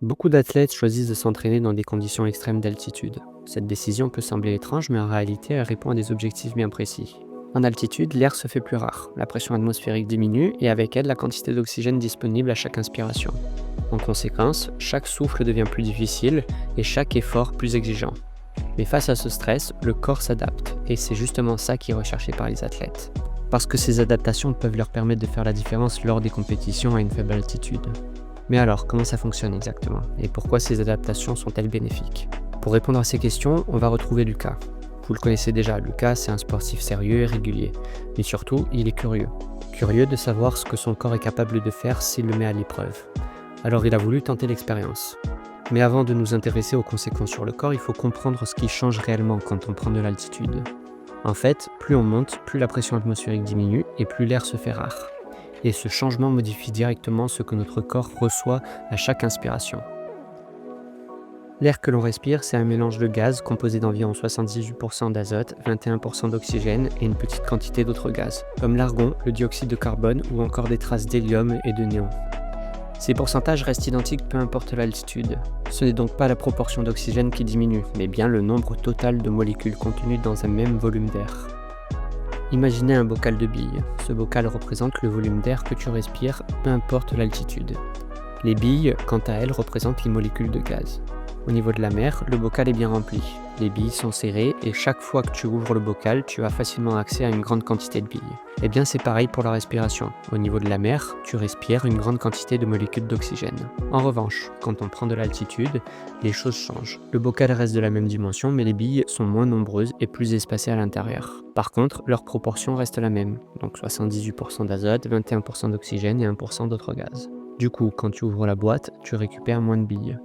Beaucoup d'athlètes choisissent de s'entraîner dans des conditions extrêmes d'altitude. Cette décision peut sembler étrange, mais en réalité, elle répond à des objectifs bien précis. En altitude, l'air se fait plus rare, la pression atmosphérique diminue et avec elle, la quantité d'oxygène disponible à chaque inspiration. En conséquence, chaque souffle devient plus difficile et chaque effort plus exigeant. Mais face à ce stress, le corps s'adapte et c'est justement ça qui est recherché par les athlètes. Parce que ces adaptations peuvent leur permettre de faire la différence lors des compétitions à une faible altitude. Mais alors, comment ça fonctionne exactement? Et pourquoi ces adaptations sont-elles bénéfiques? Pour répondre à ces questions, on va retrouver Lucas. Vous le connaissez déjà, Lucas, c'est un sportif sérieux et régulier. Mais surtout, il est curieux. Curieux de savoir ce que son corps est capable de faire s'il le met à l'épreuve. Alors il a voulu tenter l'expérience. Mais avant de nous intéresser aux conséquences sur le corps, il faut comprendre ce qui change réellement quand on prend de l'altitude. En fait, plus on monte, plus la pression atmosphérique diminue et plus l'air se fait rare. Et ce changement modifie directement ce que notre corps reçoit à chaque inspiration. L'air que l'on respire, c'est un mélange de gaz composé d'environ 78% d'azote, 21% d'oxygène et une petite quantité d'autres gaz, comme l'argon, le dioxyde de carbone ou encore des traces d'hélium et de néon. Ces pourcentages restent identiques peu importe l'altitude. Ce n'est donc pas la proportion d'oxygène qui diminue, mais bien le nombre total de molécules contenues dans un même volume d'air. Imaginez un bocal de billes. Ce bocal représente le volume d'air que tu respires, peu importe l'altitude. Les billes, quant à elles, représentent les molécules de gaz. Au niveau de la mer, le bocal est bien rempli. Les billes sont serrées et chaque fois que tu ouvres le bocal, tu as facilement accès à une grande quantité de billes. Eh bien, c'est pareil pour la respiration. Au niveau de la mer, tu respires une grande quantité de molécules d'oxygène. En revanche, quand on prend de l'altitude, les choses changent. Le bocal reste de la même dimension, mais les billes sont moins nombreuses et plus espacées à l'intérieur. Par contre, leur proportion reste la même, donc 78% d'azote, 21% d'oxygène et 1% d'autres gaz. Du coup, quand tu ouvres la boîte, tu récupères moins de billes.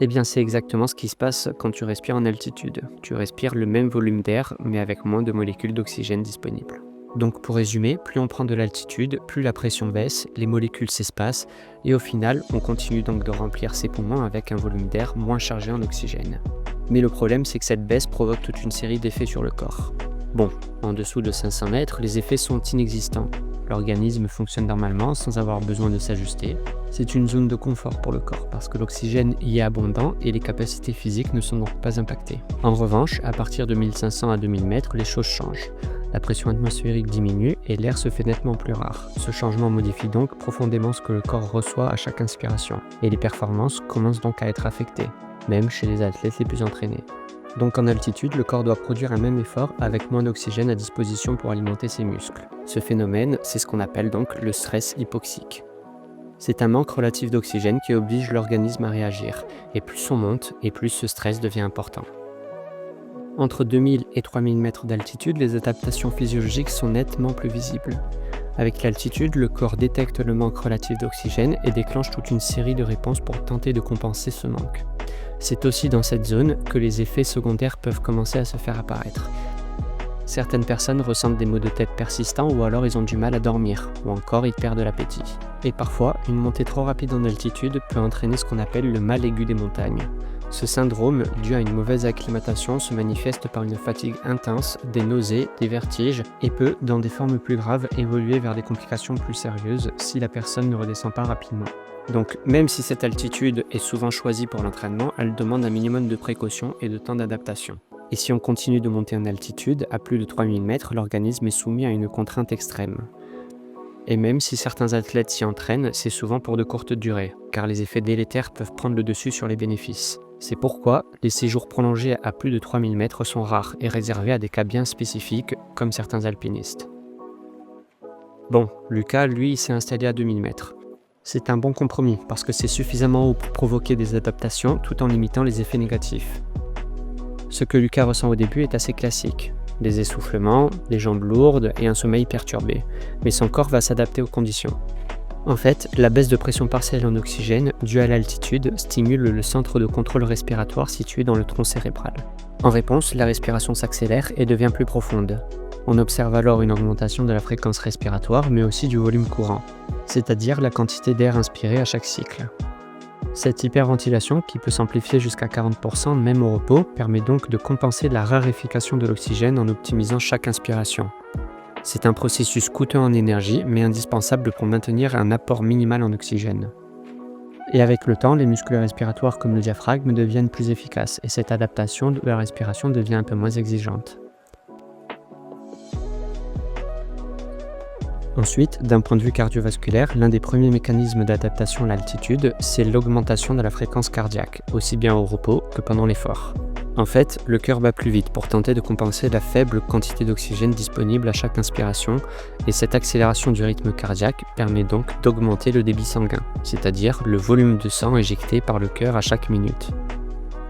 Eh bien, c'est exactement ce qui se passe quand tu respires en altitude. Tu respires le même volume d'air, mais avec moins de molécules d'oxygène disponibles. Donc pour résumer, plus on prend de l'altitude, plus la pression baisse, les molécules s'espacent, et au final, on continue donc de remplir ses poumons avec un volume d'air moins chargé en oxygène. Mais le problème, c'est que cette baisse provoque toute une série d'effets sur le corps. Bon, en dessous de 500 mètres, les effets sont inexistants. L'organisme fonctionne normalement sans avoir besoin de s'ajuster. C'est une zone de confort pour le corps parce que l'oxygène y est abondant et les capacités physiques ne sont donc pas impactées. En revanche, à partir de 1500 à 2000 mètres, les choses changent. La pression atmosphérique diminue et l'air se fait nettement plus rare. Ce changement modifie donc profondément ce que le corps reçoit à chaque inspiration. Et les performances commencent donc à être affectées, même chez les athlètes les plus entraînés. Donc en altitude, le corps doit produire un même effort avec moins d'oxygène à disposition pour alimenter ses muscles. Ce phénomène, c'est ce qu'on appelle donc le stress hypoxique. C'est un manque relatif d'oxygène qui oblige l'organisme à réagir, et plus on monte, et plus ce stress devient important. Entre 2000 et 3000 mètres d'altitude, les adaptations physiologiques sont nettement plus visibles. Avec l'altitude, le corps détecte le manque relatif d'oxygène et déclenche toute une série de réponses pour tenter de compenser ce manque. C'est aussi dans cette zone que les effets secondaires peuvent commencer à se faire apparaître. Certaines personnes ressentent des maux de tête persistants ou alors ils ont du mal à dormir, ou encore ils perdent l'appétit. Et parfois, une montée trop rapide en altitude peut entraîner ce qu'on appelle le mal aigu des montagnes. Ce syndrome, dû à une mauvaise acclimatation, se manifeste par une fatigue intense, des nausées, des vertiges et peut, dans des formes plus graves, évoluer vers des complications plus sérieuses si la personne ne redescend pas rapidement. Donc, même si cette altitude est souvent choisie pour l'entraînement, elle demande un minimum de précaution et de temps d'adaptation. Et si on continue de monter en altitude, à plus de 3000 mètres, l'organisme est soumis à une contrainte extrême. Et même si certains athlètes s'y entraînent, c'est souvent pour de courtes durées, car les effets délétères peuvent prendre le dessus sur les bénéfices. C'est pourquoi les séjours prolongés à plus de 3000 mètres sont rares et réservés à des cas bien spécifiques, comme certains alpinistes. Bon, Lucas, lui, s'est installé à 2000 mètres. C'est un bon compromis, parce que c'est suffisamment haut pour provoquer des adaptations tout en limitant les effets négatifs. Ce que Lucas ressent au début est assez classique. Des essoufflements, des jambes lourdes et un sommeil perturbé, mais son corps va s'adapter aux conditions. En fait, la baisse de pression partielle en oxygène due à l'altitude stimule le centre de contrôle respiratoire situé dans le tronc cérébral. En réponse, la respiration s'accélère et devient plus profonde. On observe alors une augmentation de la fréquence respiratoire, mais aussi du volume courant, c'est-à-dire la quantité d'air inspiré à chaque cycle. Cette hyperventilation, qui peut s'amplifier jusqu'à 40% même au repos, permet donc de compenser la raréfaction de l'oxygène en optimisant chaque inspiration. C'est un processus coûteux en énergie, mais indispensable pour maintenir un apport minimal en oxygène. Et avec le temps, les muscles respiratoires comme le diaphragme deviennent plus efficaces et cette adaptation de la respiration devient un peu moins exigeante. Ensuite, d'un point de vue cardiovasculaire, l'un des premiers mécanismes d'adaptation à l'altitude, c'est l'augmentation de la fréquence cardiaque, aussi bien au repos que pendant l'effort. En fait, le cœur bat plus vite pour tenter de compenser la faible quantité d'oxygène disponible à chaque inspiration, et cette accélération du rythme cardiaque permet donc d'augmenter le débit sanguin, c'est-à-dire le volume de sang éjecté par le cœur à chaque minute.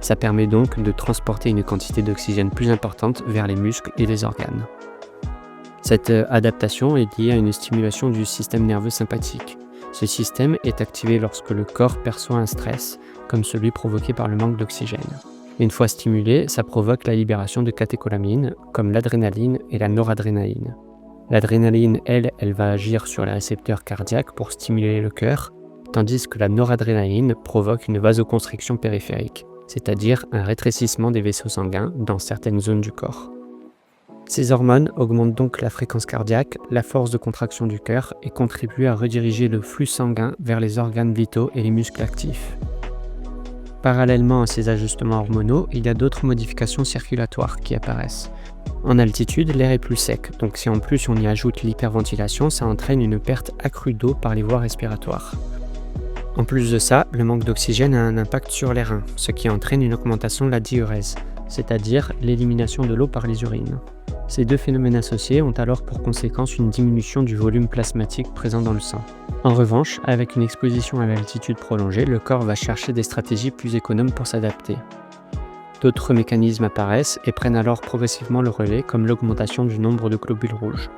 Ça permet donc de transporter une quantité d'oxygène plus importante vers les muscles et les organes. Cette adaptation est liée à une stimulation du système nerveux sympathique. Ce système est activé lorsque le corps perçoit un stress, comme celui provoqué par le manque d'oxygène. Une fois stimulé, ça provoque la libération de catécholamines, comme l'adrénaline et la noradrénaline. L'adrénaline, elle va agir sur les récepteurs cardiaques pour stimuler le cœur, tandis que la noradrénaline provoque une vasoconstriction périphérique, c'est-à-dire un rétrécissement des vaisseaux sanguins dans certaines zones du corps. Ces hormones augmentent donc la fréquence cardiaque, la force de contraction du cœur et contribuent à rediriger le flux sanguin vers les organes vitaux et les muscles actifs. Parallèlement à ces ajustements hormonaux, il y a d'autres modifications circulatoires qui apparaissent. En altitude, l'air est plus sec, donc si en plus on y ajoute l'hyperventilation, ça entraîne une perte accrue d'eau par les voies respiratoires. En plus de ça, le manque d'oxygène a un impact sur les reins, ce qui entraîne une augmentation de la diurèse, c'est-à-dire l'élimination de l'eau par les urines. Ces deux phénomènes associés ont alors pour conséquence une diminution du volume plasmatique présent dans le sang. En revanche, avec une exposition à l'altitude prolongée, le corps va chercher des stratégies plus économes pour s'adapter. D'autres mécanismes apparaissent et prennent alors progressivement le relais, comme l'augmentation du nombre de globules rouges.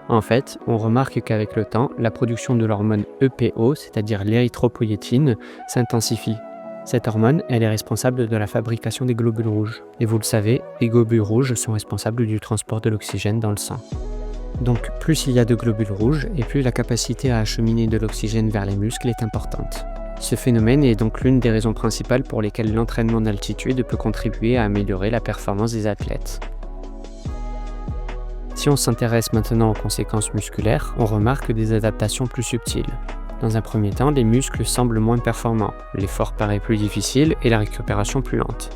En fait, on remarque qu'avec le temps, la production de l'hormone EPO, c'est-à-dire l'érythropoïétine, s'intensifie. Cette hormone, elle est responsable de la fabrication des globules rouges. Et vous le savez, les globules rouges sont responsables du transport de l'oxygène dans le sang. Donc plus il y a de globules rouges, et plus la capacité à acheminer de l'oxygène vers les muscles est importante. Ce phénomène est donc l'une des raisons principales pour lesquelles l'entraînement en altitude peut contribuer à améliorer la performance des athlètes. Si on s'intéresse maintenant aux conséquences musculaires, on remarque des adaptations plus subtiles. Dans un premier temps, les muscles semblent moins performants, l'effort paraît plus difficile et la récupération plus lente.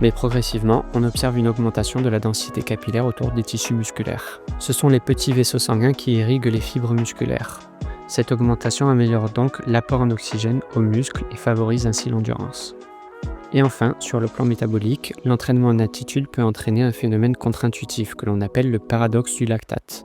Mais progressivement, on observe une augmentation de la densité capillaire autour des tissus musculaires. Ce sont les petits vaisseaux sanguins qui irriguent les fibres musculaires. Cette augmentation améliore donc l'apport en oxygène aux muscles et favorise ainsi l'endurance. Et enfin, sur le plan métabolique, l'entraînement en altitude peut entraîner un phénomène contre-intuitif que l'on appelle le paradoxe du lactate.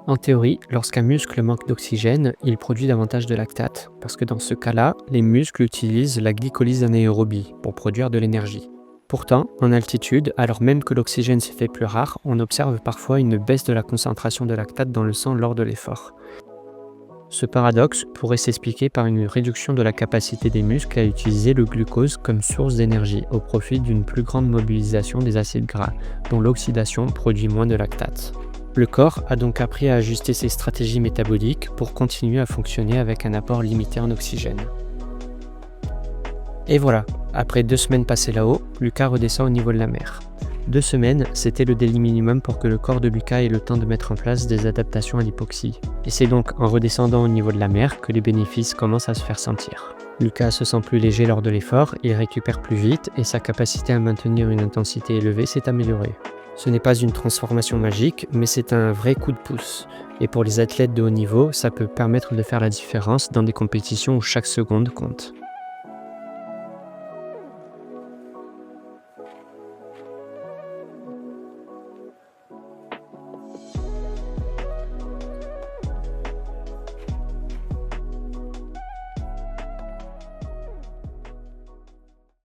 En théorie, lorsqu'un muscle manque d'oxygène, il produit davantage de lactate, parce que dans ce cas-là, les muscles utilisent la glycolyse anaérobie pour produire de l'énergie. Pourtant, en altitude, alors même que l'oxygène s'est fait plus rare, on observe parfois une baisse de la concentration de lactate dans le sang lors de l'effort. Ce paradoxe pourrait s'expliquer par une réduction de la capacité des muscles à utiliser le glucose comme source d'énergie au profit d'une plus grande mobilisation des acides gras, dont l'oxydation produit moins de lactate. Le corps a donc appris à ajuster ses stratégies métaboliques pour continuer à fonctionner avec un apport limité en oxygène. Et voilà, après 2 semaines passées là-haut, Lucas redescend au niveau de la mer. 2 semaines, c'était le délai minimum pour que le corps de Lucas ait le temps de mettre en place des adaptations à l'hypoxie. Et c'est donc en redescendant au niveau de la mer que les bénéfices commencent à se faire sentir. Lucas se sent plus léger lors de l'effort, il récupère plus vite et sa capacité à maintenir une intensité élevée s'est améliorée. Ce n'est pas une transformation magique, mais c'est un vrai coup de pouce. Et pour les athlètes de haut niveau, ça peut permettre de faire la différence dans des compétitions où chaque seconde compte.